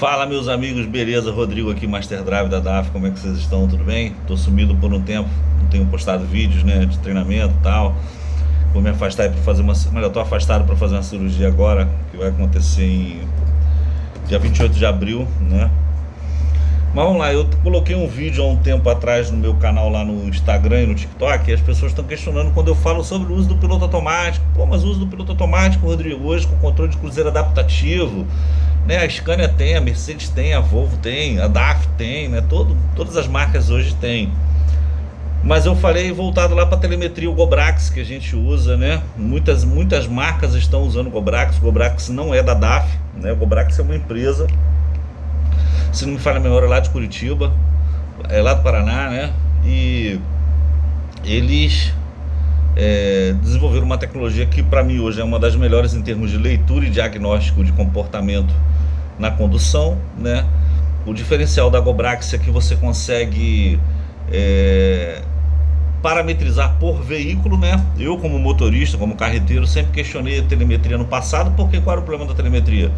Fala, meus amigos, beleza? Rodrigo aqui, Master Drive da DAF, como é que vocês estão? Tudo bem? Tô sumido por um tempo, não tenho postado vídeos, né, de treinamento e tal. Vou me afastar aí para fazer eu tô afastado para fazer uma cirurgia agora, que vai acontecer em dia 28 de abril, né? Mas vamos lá, eu coloquei um vídeo há um tempo atrás no meu canal lá no Instagram e no TikTok, e as pessoas estão questionando quando eu falo sobre o uso do piloto automático. Pô, mas o uso do piloto automático, Rodrigo, hoje com controle de cruzeiro adaptativo, né? A Scania tem, a Mercedes tem, a Volvo tem, a DAF tem, né? Todas as marcas hoje têm. Mas eu falei voltado lá para a telemetria, o Gobrax que a gente usa, né? Muitas marcas estão usando o Gobrax. O Gobrax não é da DAF, né? O Gobrax é uma empresa, se não me falha a memória, lá de Curitiba, é lá do Paraná, né? E eles desenvolveram uma tecnologia que para mim hoje é uma das melhores em termos de leitura e diagnóstico de comportamento na condução, né? O diferencial da Gobrax é que você consegue parametrizar por veículo, né? Eu, como motorista, como carreteiro, sempre questionei a telemetria no passado, porque qual era o problema da telemetria?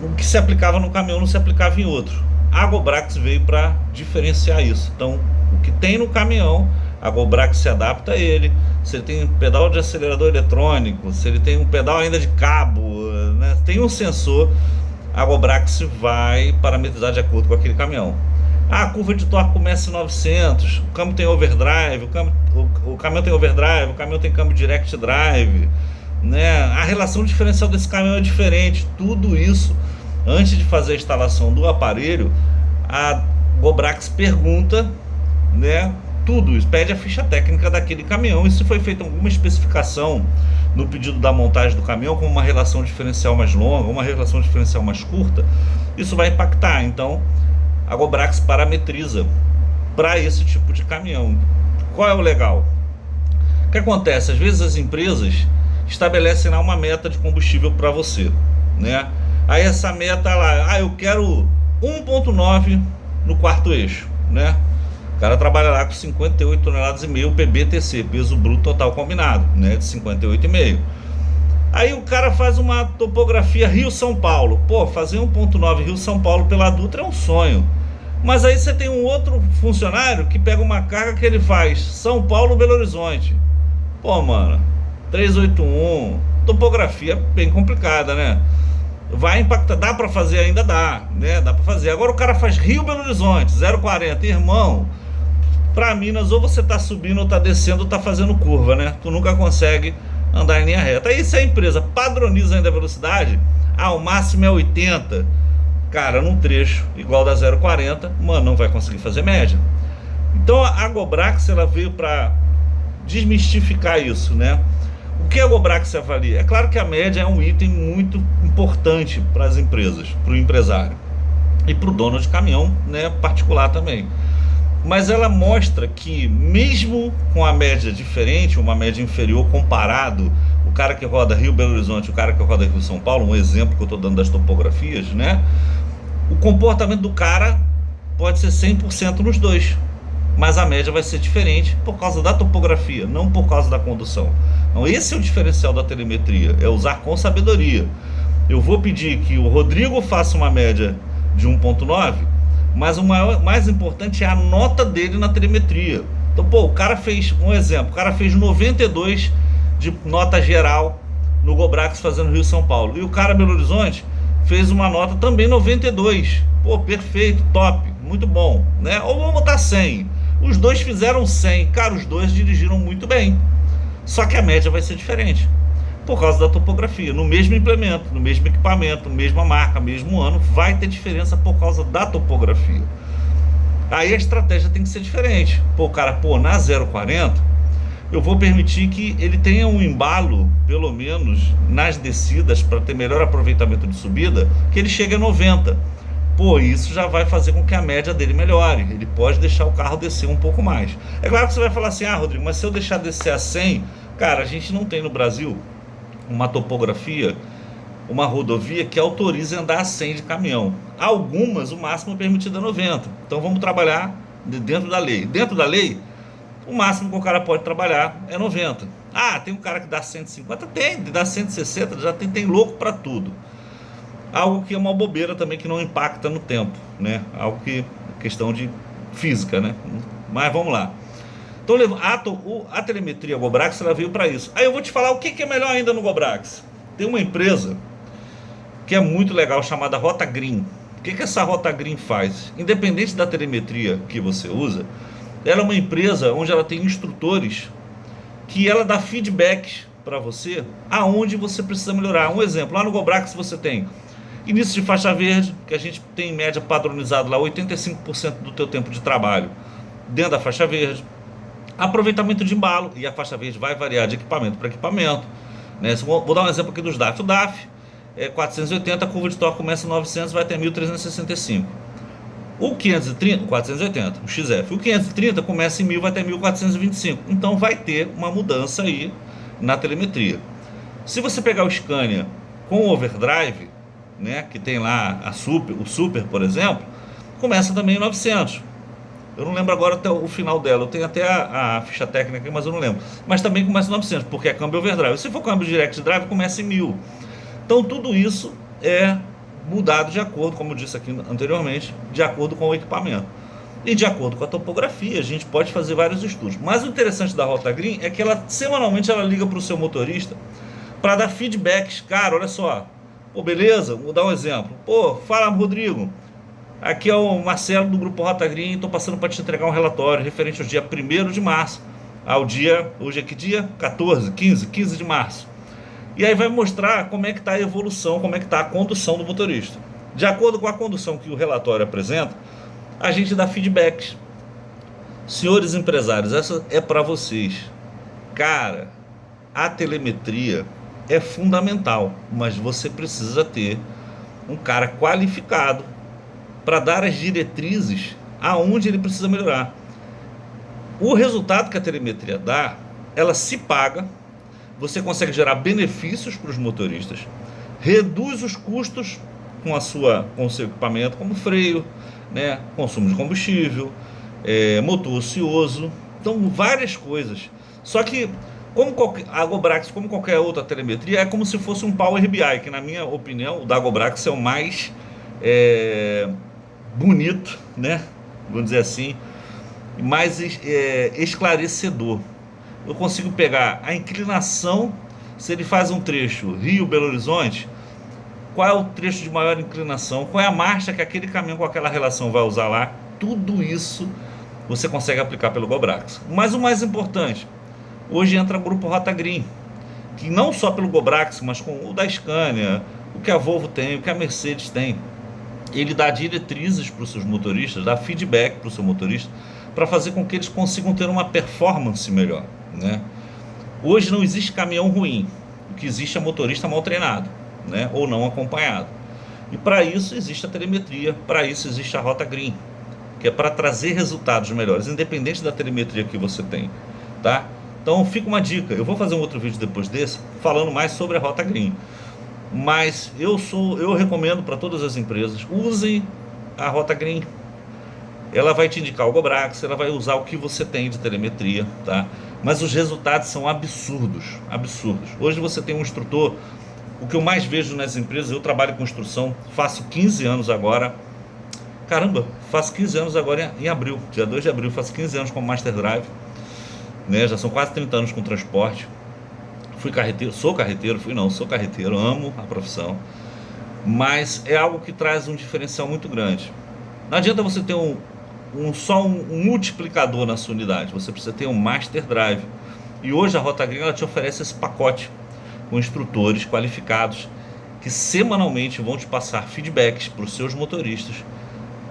O que se aplicava no caminhão não se aplicava em outro. A Gobrax veio para diferenciar isso. Então, o que tem no caminhão, a Gobrax se adapta a ele. Se ele tem um pedal de acelerador eletrônico, se ele tem um pedal ainda de cabo, né? Tem um sensor, a Gobrax vai parametrizar de acordo com aquele caminhão. A curva de torque começa em 900, o câmbio tem overdrive, o caminhão tem overdrive, o caminhão tem câmbio direct drive, né? A relação diferencial desse caminhão é diferente. Tudo isso, antes de fazer a instalação do aparelho, a Gobrax pergunta, né? Tudo isso, pede a ficha técnica daquele caminhão, e se foi feita alguma especificação no pedido da montagem do caminhão, como uma relação diferencial mais longa, uma relação diferencial mais curta, isso vai impactar. Então a Gobrax parametriza para esse tipo de caminhão. Qual é o legal? O que acontece? Às vezes as empresas estabelecem lá uma meta de combustível para você, né? Aí essa meta lá, eu quero 1.9 no quarto eixo, né? O cara trabalha lá com 58 toneladas e meio PBTC, peso bruto total combinado, né? De 58,5. Aí o cara faz uma topografia Rio-São Paulo. Pô, fazer 1.9 Rio-São Paulo pela Dutra é um sonho. Mas aí você tem um outro funcionário que pega uma carga que ele faz São Paulo-Belo Horizonte. Pô, mano, 381, topografia bem complicada, né? Vai impactar, dá pra fazer ainda? Dá, né? Dá pra fazer. Agora o cara faz Rio-Belo Horizonte, 0,40, irmão. Pra Minas, ou você tá subindo, ou tá descendo, ou tá fazendo curva, né? Tu nunca consegue andar em linha reta. Aí se a empresa padroniza ainda a velocidade, o máximo é 80, cara, num trecho igual da 0,40, mano, não vai conseguir fazer média. Então a Gobrax, ela veio para desmistificar isso, né? O que a Gobrax avalia? É claro que a média é um item muito importante para as empresas, para o empresário e para o dono de caminhão, né, particular também. Mas ela mostra que mesmo com a média diferente, uma média inferior comparado, o cara que roda Rio-Belo Horizonte, o cara que roda Rio-São Paulo, um exemplo que eu estou dando das topografias, né? O comportamento do cara pode ser 100% nos dois, mas a média vai ser diferente por causa da topografia, não por causa da condução. Então esse é o diferencial da telemetria, é usar com sabedoria. Eu vou pedir que o Rodrigo faça uma média de 1.9, mas o mais importante é a nota dele na telemetria. Então, pô, o cara fez, um exemplo, o cara fez 92 de nota geral no Gobrax fazendo Rio-São Paulo, e o cara Belo Horizonte fez uma nota também 92. Pô, perfeito, top, muito bom, né? Ou vamos botar 100. Os dois fizeram 100, cara, os dois dirigiram muito bem. Só que a média vai ser diferente por causa da topografia. No mesmo implemento, no mesmo equipamento, mesma marca, mesmo ano, vai ter diferença por causa da topografia. Aí a estratégia tem que ser diferente. Pô, cara, na 0,40, eu vou permitir que ele tenha um embalo, pelo menos nas descidas, para ter melhor aproveitamento de subida, que ele chegue a 90. Pô, isso já vai fazer com que a média dele melhore. Ele pode deixar o carro descer um pouco mais. É claro que você vai falar assim, Rodrigo, mas se eu deixar descer a 100, cara, a gente não tem no Brasil uma topografia, uma rodovia que autorize andar a 100 de caminhão. Algumas, o máximo permitido é 90. Então vamos trabalhar dentro da lei. Dentro da lei, o máximo que o cara pode trabalhar é 90. Tem um cara que dá 150? Tem, dá 160, já tem louco para tudo. Algo que é uma bobeira também, que não impacta no tempo, né? Algo que questão de física, né? Mas vamos lá. Então a telemetria Gobrax, ela veio para isso. Aí eu vou te falar o que é melhor ainda no Gobrax. Tem uma empresa que é muito legal chamada Rota Green. O que essa Rota Green faz? Independente da telemetria que você usa, ela é uma empresa onde ela tem instrutores que ela dá feedbacks para você aonde você precisa melhorar. Um exemplo, lá no Gobrax você tem início de faixa verde, que a gente tem em média padronizado lá 85% do teu tempo de trabalho dentro da faixa verde. Aproveitamento de embalo, e a faixa verde vai variar de equipamento para equipamento, né? Vou dar um exemplo aqui dos DAF. O DAF é 480, a curva de torque começa em 900, vai até 1365. O 530, 480, o XF. O 530 começa em 1000, vai até 1425. Então vai ter uma mudança aí na telemetria. Se você pegar o Scania com overdrive, né, que tem lá o Super, por exemplo, começa também em 900. Eu não lembro agora até o final dela. Eu tenho até a ficha técnica aqui, mas eu não lembro. Mas também começa em 900, porque é câmbio overdrive. Se for câmbio direct drive, começa em 1000. Então tudo isso é mudado de acordo, como eu disse aqui anteriormente, de acordo com o equipamento. E de acordo com a topografia, a gente pode fazer vários estudos. Mas o interessante da Rota Green é que ela semanalmente ela liga para o seu motorista para dar feedbacks. Cara, olha só. Pô, beleza? Vou dar um exemplo. Pô, fala, Rodrigo. Aqui é o Marcelo do Grupo Rota Green. Estou passando para te entregar um relatório referente ao dia 1º de março. Ao dia, hoje é que dia? 15 de março. E aí vai mostrar como é que está a evolução, como é que está a condução do motorista. De acordo com a condução que o relatório apresenta, a gente dá feedbacks. Senhores empresários, essa é para vocês. Cara, a telemetria é fundamental, mas você precisa ter um cara qualificado para dar as diretrizes aonde ele precisa melhorar. O resultado que a telemetria dá, ela se paga. Você consegue gerar benefícios para os motoristas, reduz os custos com o seu equipamento, como freio, né, consumo de combustível, motor ocioso, então várias coisas. Só que a Gobrax, como qualquer outra telemetria, é como se fosse um Power BI, que na minha opinião o da Gobrax é o mais bonito, né, vamos dizer assim, mais esclarecedor. Eu consigo pegar a inclinação, se ele faz um trecho Rio-Belo Horizonte, qual é o trecho de maior inclinação, qual é a marcha que aquele caminhão com aquela relação vai usar lá, tudo isso você consegue aplicar pelo Gobrax. Mas o mais importante, hoje entra o Grupo Rota Green, que não só pelo Gobrax, mas com o da Scania, o que a Volvo tem, o que a Mercedes tem, ele dá diretrizes para os seus motoristas, dá feedback para o seu motorista, para fazer com que eles consigam ter uma performance melhor, né? Hoje não existe caminhão ruim, o que existe é motorista mal treinado, né? Ou não acompanhado. E para isso existe a telemetria, para isso existe a Rota Green, que é para trazer resultados melhores, independente da telemetria que você tem, tá? Então fica uma dica, eu vou fazer um outro vídeo depois desse, falando mais sobre a Rota Green, mas eu recomendo para todas as empresas, usem a Rota Green. Ela vai te indicar o Gobrax, ela vai usar o que você tem de telemetria, tá? Mas os resultados são absurdos, absurdos. Hoje você tem um instrutor, o que eu mais vejo nas empresas, eu trabalho com instrução, faço 15 anos agora, faço 15 anos agora em abril, dia 2 de abril, faço 15 anos como Master Drive, né? Já são quase 30 anos com transporte, sou carreteiro, amo a profissão, mas é algo que traz um diferencial muito grande. Não adianta você ter só um multiplicador na sua unidade, você precisa ter um Master Drive. E hoje a Rota Green ela te oferece esse pacote com instrutores qualificados que semanalmente vão te passar feedbacks para os seus motoristas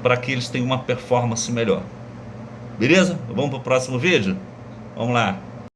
para que eles tenham uma performance melhor. Beleza? Vamos para o próximo vídeo? Vamos lá!